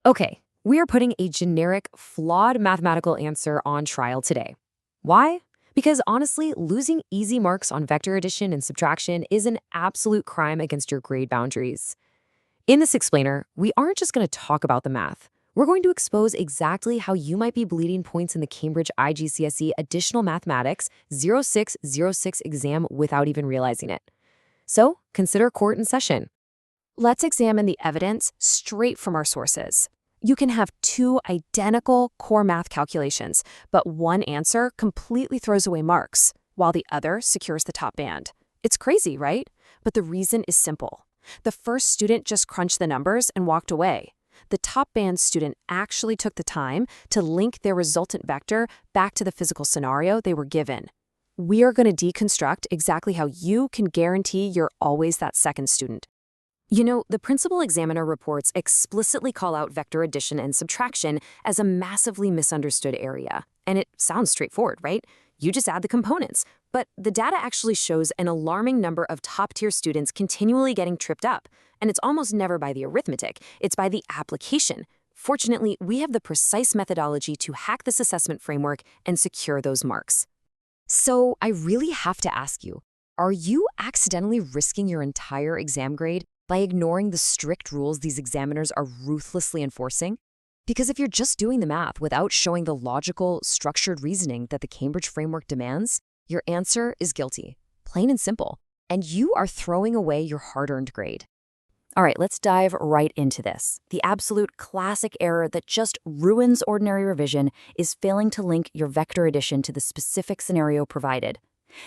Okay, we are putting a generic, flawed mathematical answer on trial today. Why? Because honestly, losing easy marks on vector addition and subtraction is an absolute crime against your grade boundaries. In this explainer, we aren't just going to talk about the math. We're going to expose exactly how you might be bleeding points in the Cambridge IGCSE Additional Mathematics 0606 exam without even realizing it. So, consider court in session. Let's examine the evidence straight from our sources. You can have two identical core math calculations, but one answer completely throws away marks, while the other secures the top band. It's crazy, right? But the reason is simple. The first student just crunched the numbers and walked away. The top band student actually took the time to link their resultant vector back to the physical scenario they were given. We are going to deconstruct exactly how you can guarantee you're always that second student. You know, the principal examiner reports explicitly call out vector addition and subtraction as a massively misunderstood area. And it sounds straightforward, right? You just add the components. But the data actually shows an alarming number of top-tier students continually getting tripped up. And it's almost never by the arithmetic, it's by the application. Fortunately, we have the precise methodology to hack this assessment framework and secure those marks. So I really have to ask you, are you accidentally risking your entire exam grade by ignoring the strict rules these examiners are ruthlessly enforcing? Because if you're just doing the math without showing the logical, structured reasoning that the Cambridge framework demands, your answer is guilty, plain and simple, and you are throwing away your hard-earned grade. All right, let's dive right into this. The absolute classic error that just ruins ordinary revision is failing to link your vector addition to the specific scenario provided.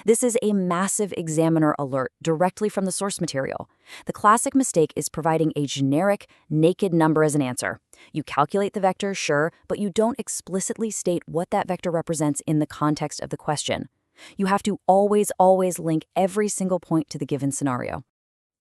This is a massive examiner alert directly from the source material. The classic mistake is providing a generic, naked number as an answer. You calculate the vector, sure, but you don't explicitly state what that vector represents in the context of the question. You have to always link every single point to the given scenario.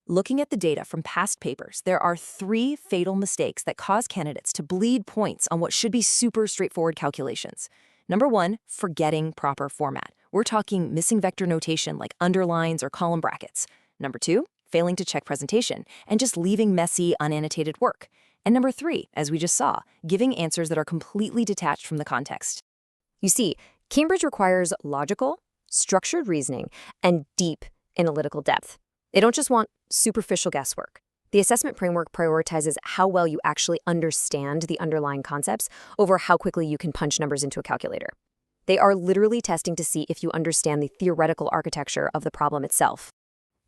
Looking at the data from past papers, there are 3 fatal mistakes that cause candidates to bleed points on what should be super straightforward calculations. Number 1, forgetting proper format. We're talking missing vector notation like underlines or column brackets. Number 2, failing to check presentation and just leaving messy, unannotated work. And number 3, as we just saw, giving answers that are completely detached from the context. You see, Cambridge requires logical, structured reasoning and deep analytical depth. They don't just want superficial guesswork. The assessment framework prioritizes how well you actually understand the underlying concepts over how quickly you can punch numbers into a calculator. They are literally testing to see if you understand the theoretical architecture of the problem itself.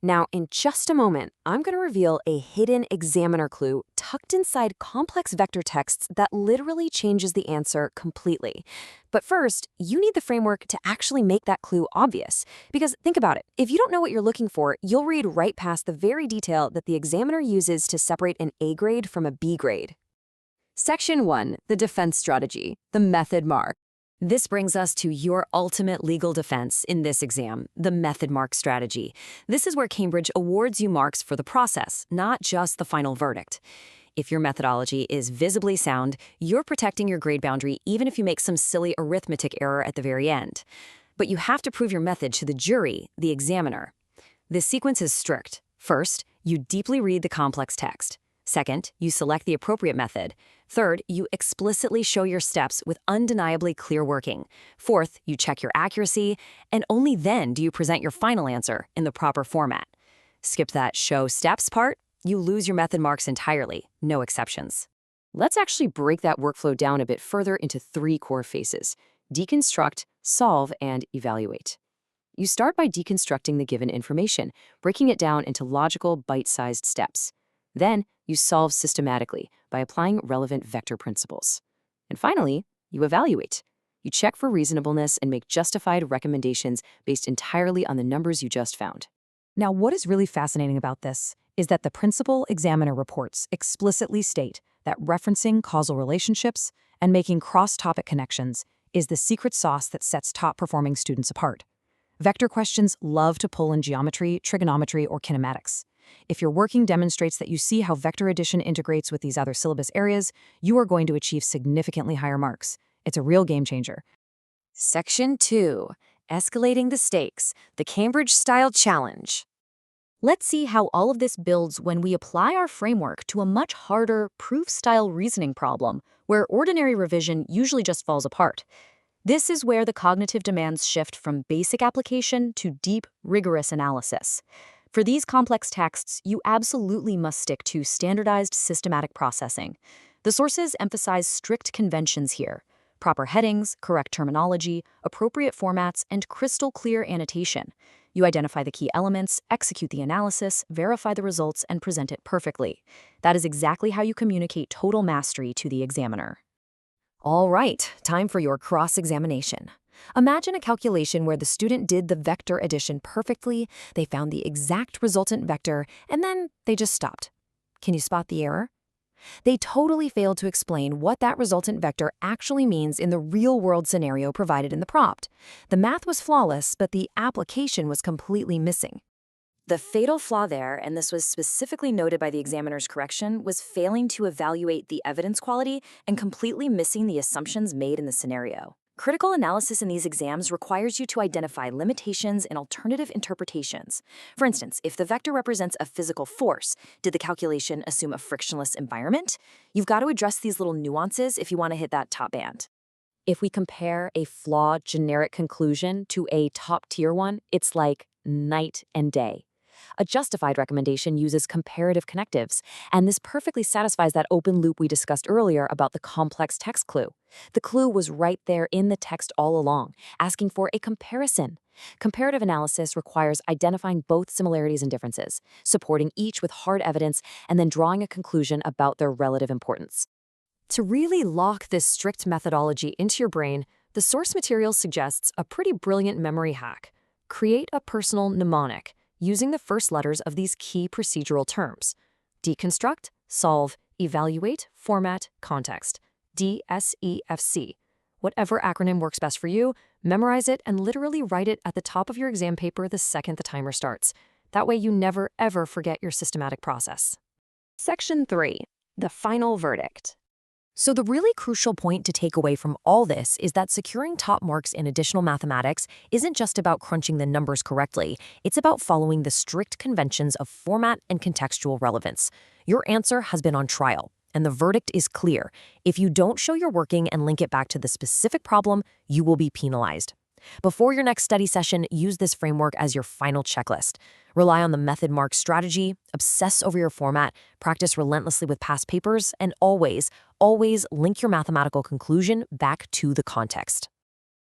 Now, in just a moment, I'm going to reveal a hidden examiner clue tucked inside complex vector texts that literally changes the answer completely. But first, you need the framework to actually make that clue obvious. Because think about it, if you don't know what you're looking for, you'll read right past the very detail that the examiner uses to separate an A grade from a B grade. Section 1, the defense strategy, the method mark. This brings us to your ultimate legal defense in this exam, the method mark strategy. This is where Cambridge awards you marks for the process, not just the final verdict. If your methodology is visibly sound, you're protecting your grade boundary even if you make some silly arithmetic error at the very end. But you have to prove your method to the jury, the examiner. This sequence is strict. First, you deeply read the complex text. Second, you select the appropriate method. Third, you explicitly show your steps with undeniably clear working. Fourth, you check your accuracy, and only then do you present your final answer in the proper format. Skip that show steps part, you lose your method marks entirely, no exceptions. Let's actually break that workflow down a bit further into 3 core phases: deconstruct, solve, and evaluate. You start by deconstructing the given information, breaking it down into logical, bite-sized steps. Then, you solve systematically by applying relevant vector principles. And finally, you evaluate. You check for reasonableness and make justified recommendations based entirely on the numbers you just found. Now, what is really fascinating about this is that the principal examiner reports explicitly state that referencing causal relationships and making cross-topic connections is the secret sauce that sets top-performing students apart. Vector questions love to pull in geometry, trigonometry, or kinematics. If your working demonstrates that you see how vector addition integrates with these other syllabus areas, you are going to achieve significantly higher marks. It's a real game changer. Section 2, Escalating the Stakes, the Cambridge-Style Challenge. Let's see how all of this builds when we apply our framework to a much harder proof-style reasoning problem, where ordinary revision usually just falls apart. This is where the cognitive demands shift from basic application to deep, rigorous analysis. For these complex texts, you absolutely must stick to standardized systematic processing. The sources emphasize strict conventions here: proper headings, correct terminology, appropriate formats, and crystal clear annotation. You identify the key elements, execute the analysis, verify the results, and present it perfectly. That is exactly how you communicate total mastery to the examiner. All right, time for your cross-examination. Imagine a calculation where the student did the vector addition perfectly, they found the exact resultant vector, and then they just stopped. Can you spot the error? They totally failed to explain what that resultant vector actually means in the real-world scenario provided in the prompt. The math was flawless, but the application was completely missing. The fatal flaw there, and this was specifically noted by the examiner's correction, was failing to evaluate the evidence quality and completely missing the assumptions made in the scenario. Critical analysis in these exams requires you to identify limitations and alternative interpretations. For instance, if the vector represents a physical force, did the calculation assume a frictionless environment? You've got to address these little nuances if you want to hit that top band. If we compare a flawed generic conclusion to a top-tier one, it's like night and day. A justified recommendation uses comparative connectives, and this perfectly satisfies that open loop we discussed earlier about the complex text clue. The clue was right there in the text all along, asking for a comparison. Comparative analysis requires identifying both similarities and differences, supporting each with hard evidence, and then drawing a conclusion about their relative importance. To really lock this strict methodology into your brain, the source material suggests a pretty brilliant memory hack. Create a personal mnemonic using the first letters of these key procedural terms: deconstruct, solve, evaluate, format, context. DSEFC. Whatever acronym works best for you, memorize it and literally write it at the top of your exam paper the second the timer starts. That way you never, ever forget your systematic process. Section 3. The final verdict. So the really crucial point to take away from all this is that securing top marks in additional mathematics isn't just about crunching the numbers correctly, it's about following the strict conventions of format and contextual relevance. Your answer has been on trial, and the verdict is clear. If you don't show your working and link it back to the specific problem, you will be penalized. Before your next study session, use this framework as your final checklist. Rely on the method mark strategy, obsess over your format, practice relentlessly with past papers, and always link your mathematical conclusion back to the context.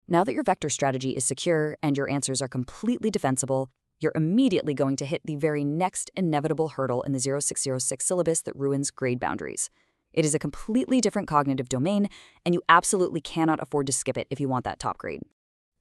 Now that your vector strategy is secure and your answers are completely defensible, you're immediately going to hit the very next inevitable hurdle in the 0606 syllabus that ruins grade boundaries. It is a completely different cognitive domain, and you absolutely cannot afford to skip it if you want that top grade.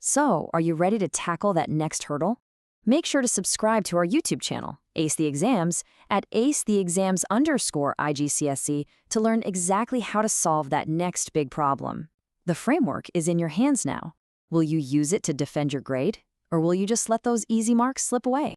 So, are you ready to tackle that next hurdle? Make sure to subscribe to our YouTube channel, Ace the Exams, at acetheexams_IGCSE to learn exactly how to solve that next big problem. The framework is in your hands now. Will you use it to defend your grade, or will you just let those easy marks slip away?